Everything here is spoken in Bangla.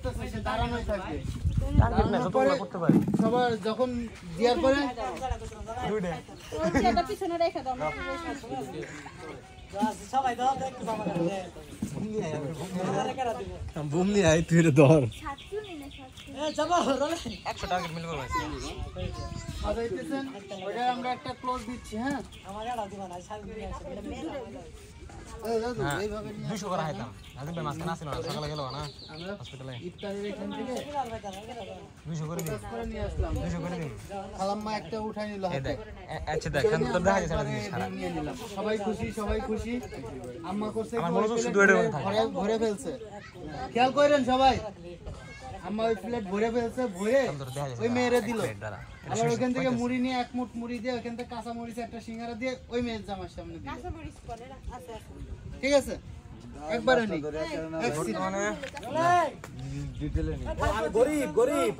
করতেছে সে দাঁড়ানোই থাকবে করতে পারে সবার যখন দেওয়ার পরে এটা পিছনে রেখে দাও সবাই দাও দেখতে পাবো না বুম নিয়ে আই তুই ধর 100 টাকা মিল করবে আদাইতেছেন ওইটা আমরা একটা ক্লোজ দিচ্ছি হ্যাঁ আমার এটা দিবা না সাল দিয়ে আছে এইভাবে 200 করে হাইতাম আজকে মাঝখানে আসছিল না সকালে গেল না হসপিটালে ইফতারের এখান থেকে 200 করে দিন করে নিয়ে আসলাম 200 করে দিন খালাম্মা একটা উঠাই নিল এই হাতে দেখ আচ্ছা দেখেন তো দেখা যাচ্ছে না জিনিস খারাপ নিয়ে নিলাম সবাই খুশি আম্মা করছে আমার মনে হচ্ছে শুধু এটার মধ্যে থাকে ভরে ফেলছে খেয়াল করেন সবাই আম্মা ওই প্লেট ভরে ফেলছে ভরে ওই মেয়েরে দিল আবার ওখান থেকে মুড়ি নিয়ে এক মুঠ মুড়ি দিয়ে ওখান থেকে কাঁচা মরিচ একটা সিঙ্গারা দিয়ে ওই মেয়ের জামার সামনে দিল কাঁচা মরিচ করে আছে ঠিক আছে একবারে নেই এক সিট মানে ডিটেইলে নেই গরিব